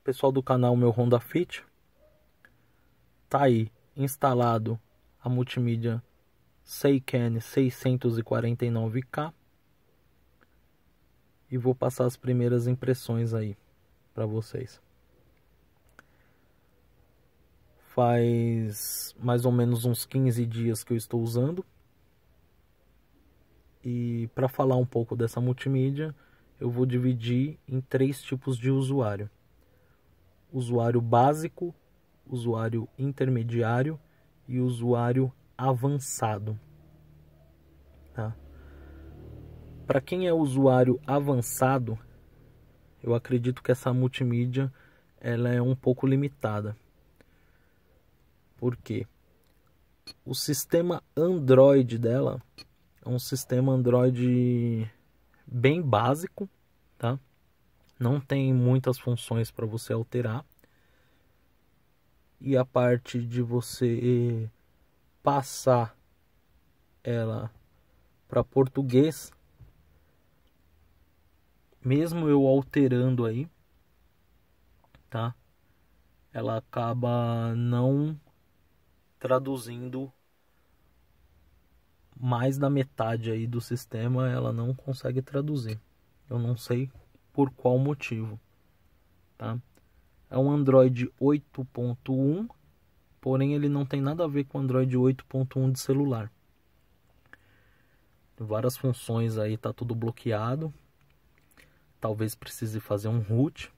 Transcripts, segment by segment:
Pessoal do canal Meu Honda Fit, tá aí instalado a multimídia Seiken 649K e vou passar as primeiras impressões aí para vocês. Faz mais ou menos uns 15 dias que eu estou usando. E para falar um pouco dessa multimídia, eu vou dividir em 3 tipos de usuário: usuário básico, usuário intermediário e usuário avançado. Tá? Para quem é usuário avançado, eu acredito que essa multimídia ela é um pouco limitada. Por quê? O sistema Android dela é um sistema Android bem básico, tá? Não tem muitas funções para você alterar. E a parte de você passar ela para português, mesmo eu alterando aí, tá? Ela acaba não traduzindo mais da metade aí do sistema, ela não consegue traduzir. Eu não sei por qual motivo, tá? É um Android 8.1, porém ele não tem nada a ver com o Android 8.1 de celular. Tem várias funções aí, tá tudo bloqueado. Talvez precise fazer um root.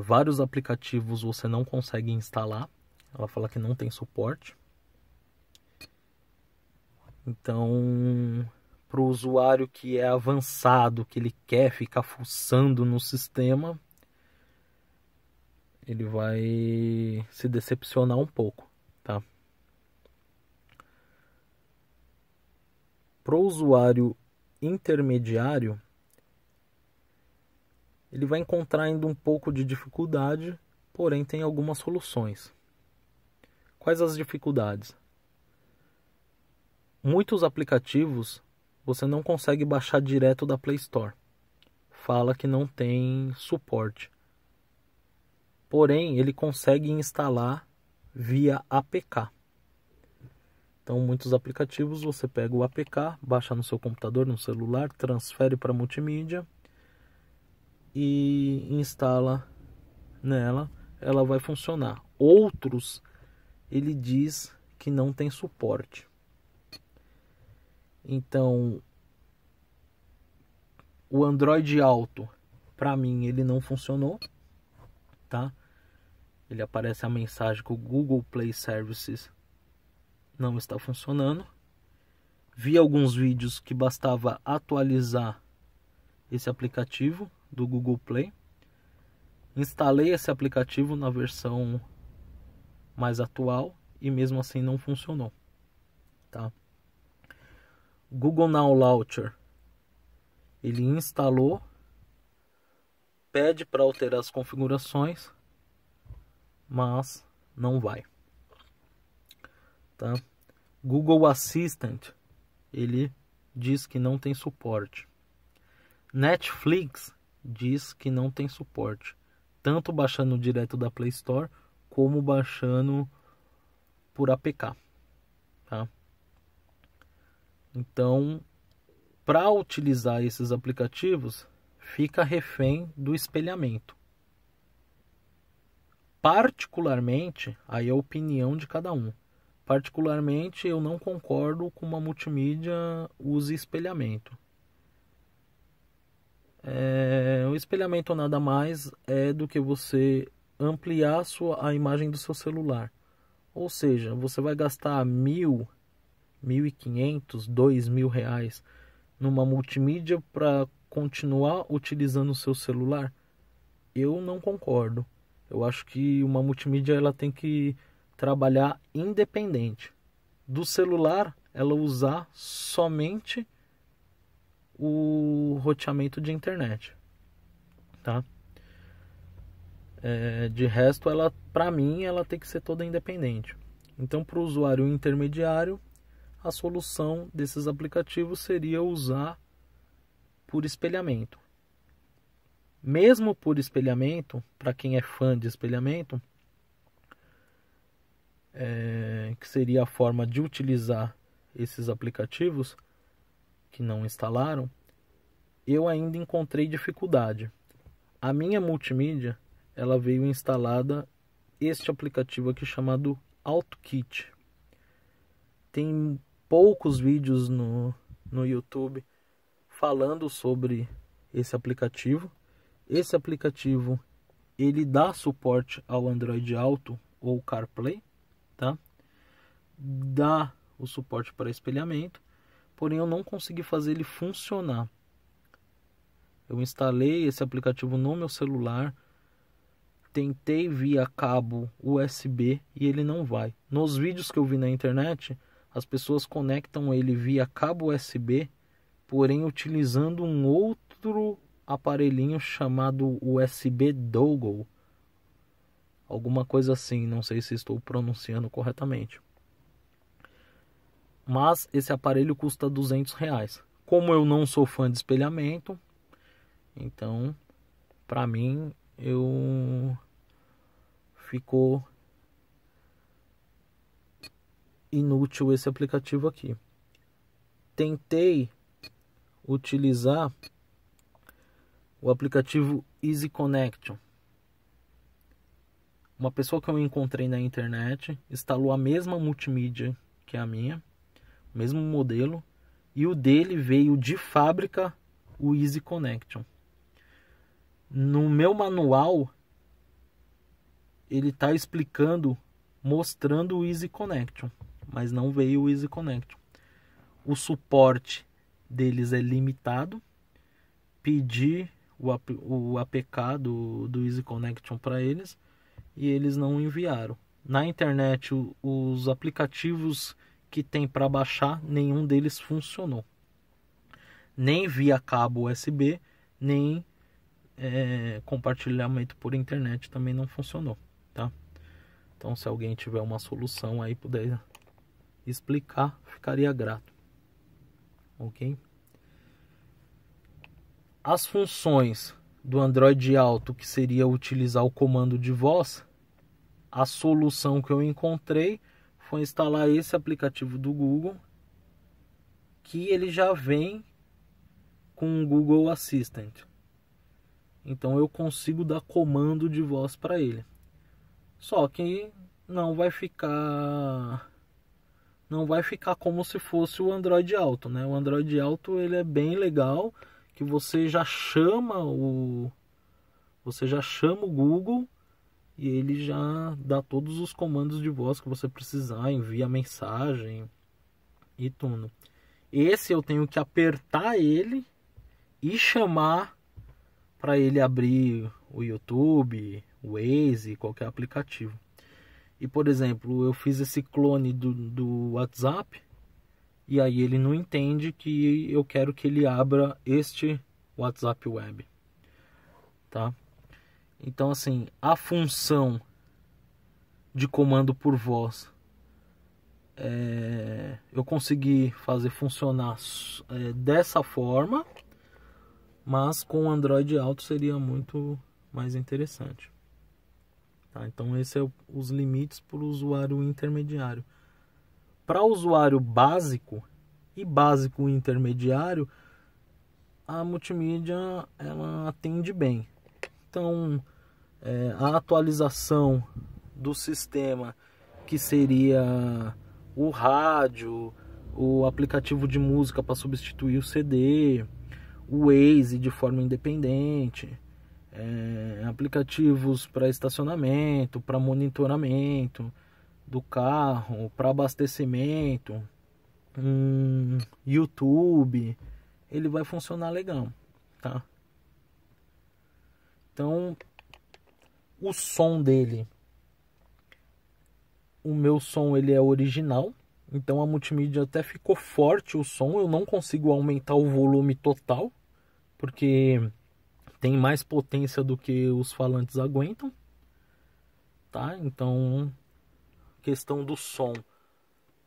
Vários aplicativos você não consegue instalar. Ela fala que não tem suporte. Então, para o usuário que é avançado, que ele quer ficar fuçando no sistema, ele vai se decepcionar um pouco, tá? Para o usuário intermediário, ele vai encontrar ainda um pouco de dificuldade, porém tem algumas soluções. Quais as dificuldades? Muitos aplicativos você não consegue baixar direto da Play Store. Fala que não tem suporte. Porém, ele consegue instalar via APK. Então, muitos aplicativos você pega o APK, baixa no seu computador, no celular, transfere para multimídia e instala nela, ela vai funcionar. Outros, ele diz que não tem suporte. Então, o Android Auto, para mim, ele não funcionou, tá? Ele aparece a mensagem que o Google Play Services não está funcionando. Vi alguns vídeos que bastava atualizar esse aplicativo do Google Play. Instalei esse aplicativo na versão mais atual e mesmo assim não funcionou, tá? Google Now Launcher, ele instalou, pede para alterar as configurações, mas não vai, tá? Google Assistant, ele diz que não tem suporte. Netflix diz que não tem suporte, tanto baixando direto da Play Store como baixando por APK, tá? Então, para utilizar esses aplicativos, fica refém do espelhamento. Particularmente, aí é a opinião de cada um. Particularmente, eu não concordo com uma multimídia use espelhamento. O espelhamento nada mais é do que você ampliar a imagem do seu celular. Ou seja, você vai gastar 1.000, 1.500, 2.000 reais numa multimídia para continuar utilizando o seu celular? Eu não concordo. Eu acho que uma multimídia ela tem que trabalhar independente do celular, ela usar somente o roteamento de internet, tá? De resto, ela, para mim, ela tem que ser toda independente. Então, para o usuário intermediário, a solução desses aplicativos seria usar por espelhamento. mesmo por espelhamento, para quem é fã de espelhamento, que seria a forma de utilizar esses aplicativos que não instalaram, eu ainda encontrei dificuldade. A minha multimídia, ela veio instalada este aplicativo aqui chamado AutoKit. Tem poucos vídeos no YouTube falando sobre esse aplicativo. Esse aplicativo, ele dá suporte ao Android Auto ou CarPlay, tá? Dá o suporte para espelhamento, porém eu não consegui fazer ele funcionar. Eu instalei esse aplicativo no meu celular, tentei via cabo USB e ele não vai. Nos vídeos que eu vi na internet, as pessoas conectam ele via cabo USB, porém utilizando um outro aparelhinho chamado USB Dongle. Alguma coisa assim, não sei se estou pronunciando corretamente. Mas esse aparelho custa R$200. Como eu não sou fã de espelhamento, então para mim ficou inútil esse aplicativo aqui. Tentei utilizar o aplicativo Easy Connection. Uma pessoa que eu encontrei na internet instalou a mesma multimídia que a minha, o mesmo modelo, e o dele veio de fábrica o Easy Connection. No meu manual ele está explicando, mostrando o Easy Connection, mas não veio o Easy Connection. O suporte deles é limitado. Pedi o APK do Easy Connection para eles e eles não enviaram. Na internet, os aplicativos que tem para baixar, nenhum deles funcionou. Nem via cabo USB, nem compartilhamento por internet também não funcionou, tá? Então, se alguém tiver uma solução aí, puder explicar, ficaria grato. Ok? As funções do Android Auto, que seria utilizar o comando de voz, a solução que eu encontrei foi instalar esse aplicativo do Google, que ele já vem com o Google Assistant. Então eu consigo dar comando de voz para ele. Só que não vai ficar como se fosse o Android Auto, né? O Android Auto ele é bem legal, que você já chama o Google e ele já dá todos os comandos de voz que você precisar, envia mensagem e tudo. Esse eu tenho que apertar ele e chamar para ele abrir o YouTube, o Waze, qualquer aplicativo. E, por exemplo, eu fiz esse clone do WhatsApp e aí ele não entende que eu quero que ele abra este WhatsApp Web, tá? Então, assim, a função de comando por voz eu consegui fazer funcionar dessa forma, mas com o Android Auto seria muito mais interessante. Tá? Então, esses são os limites para o usuário intermediário. Para o usuário básico e básico intermediário, a multimídia ela atende bem. Então, a atualização do sistema, que seria o rádio, o aplicativo de música para substituir o CD, o Waze de forma independente, aplicativos para estacionamento, para monitoramento do carro, para abastecimento, YouTube, ele vai funcionar legal, tá? Então, o som dele, o meu som ele é original, então a multimídia até ficou forte o som, eu não consigo aumentar o volume total, porque tem mais potência do que os falantes aguentam, tá? Então, questão do som,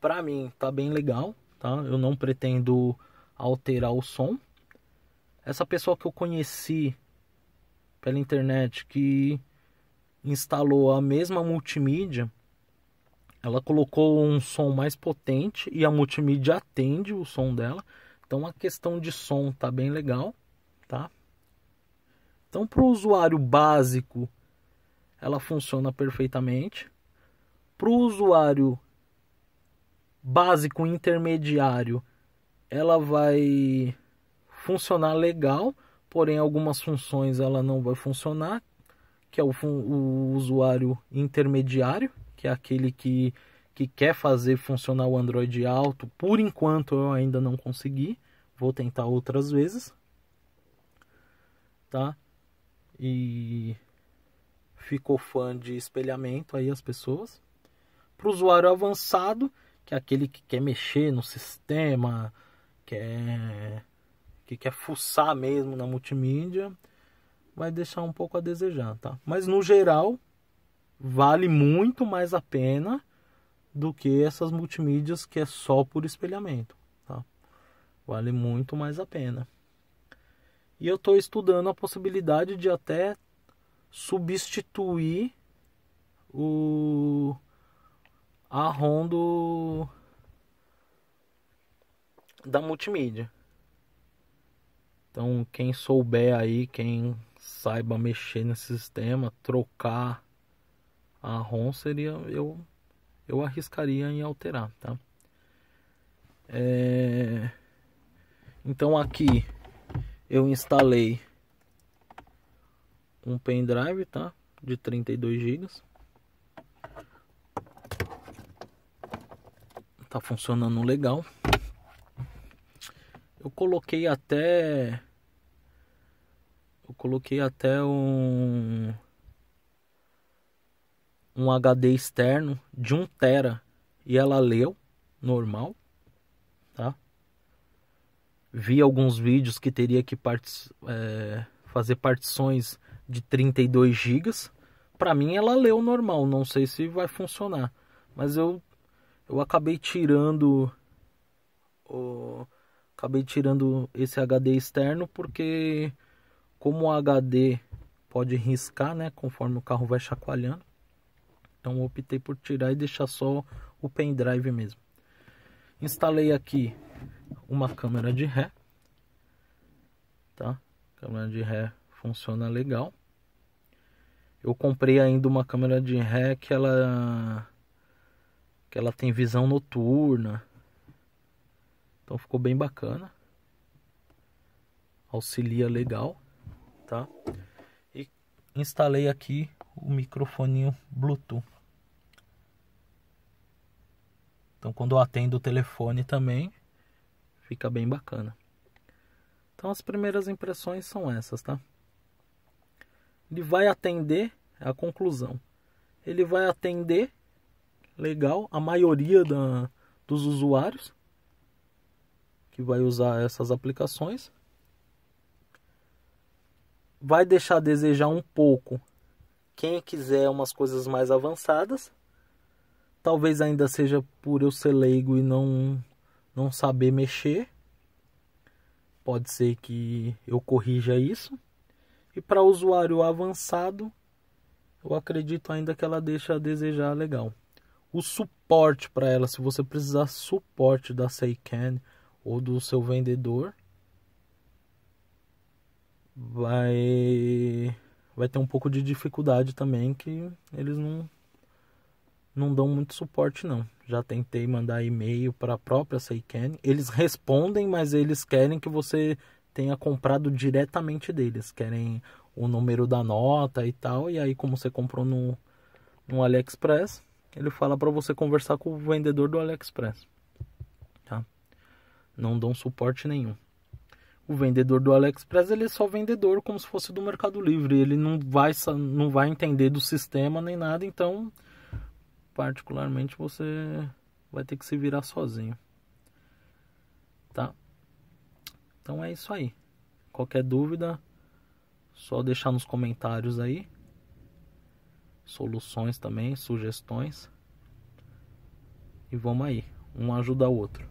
pra mim tá bem legal, tá? Eu não pretendo alterar o som. Essa pessoa que eu conheci pela internet que instalou a mesma multimídia, ela colocou um som mais potente e a multimídia atende o som dela. Então a questão de som tá bem legal, tá? Então para o usuário básico ela funciona perfeitamente. Para o usuário básico intermediário ela vai funcionar legal, porém algumas funções ela não vai funcionar, que é o usuário intermediário, que é aquele que quer fazer funcionar o Android Auto. Por enquanto eu ainda não consegui, vou tentar outras vezes, tá? E ficou fã de espelhamento aí as pessoas. Para o usuário avançado, que é aquele que quer mexer no sistema, que quer fuçar mesmo na multimídia, vai deixar um pouco a desejar, tá? Mas no geral, vale muito mais a pena do que essas multimídias que é só por espelhamento, tá? Vale muito mais a pena. E eu estou estudando a possibilidade de até substituir a ROM da multimídia. Então quem souber aí, quem saiba mexer nesse sistema, trocar a ROM, seria, eu arriscaria em alterar, tá? Então aqui eu instalei um pendrive, tá? De 32 GB. Tá funcionando legal. Eu coloquei até um HD externo de 1 TB e ela leu normal, tá? Vi alguns vídeos que teria que fazer partições de 32 GB. Para mim ela leu normal, não sei se vai funcionar, mas eu acabei tirando esse HD externo porque como o HD pode riscar, né, conforme o carro vai chacoalhando. Então eu optei por tirar e deixar só o pendrive mesmo. Instalei aqui uma câmera de ré, tá? A câmera de ré funciona legal. Eu comprei ainda uma câmera de ré que ela tem visão noturna. Então ficou bem bacana. Auxilia legal, tá? E instalei aqui o microfoninho Bluetooth. Então quando eu atendo o telefone também fica bem bacana. Então as primeiras impressões são essas, tá? Ele vai atender, é a conclusão. Ele vai atender legal a maioria dos usuários que vai usar essas aplicações. Vai deixar a desejar um pouco quem quiser umas coisas mais avançadas. Talvez ainda seja por eu ser leigo e não saber mexer. Pode ser que eu corrija isso. E para usuário avançado, eu acredito ainda que ela deixa a desejar legal. O suporte para ela, se você precisar suporte da Seiken ou do seu vendedor, vai ter um pouco de dificuldade também, que eles não dão muito suporte não. Já tentei mandar e-mail para a própria Seiken, eles respondem, mas eles querem que você tenha comprado diretamente deles, querem o número da nota e tal, e aí como você comprou no AliExpress, ele fala para você conversar com o vendedor do AliExpress, tá? Não dão suporte nenhum. O vendedor do AliExpress, ele é só vendedor, como se fosse do Mercado Livre. Ele não vai entender do sistema nem nada, então particularmente você vai ter que se virar sozinho, tá? Então é isso aí. Qualquer dúvida, só deixar nos comentários aí. Soluções também, sugestões. E vamos aí, um ajuda o outro.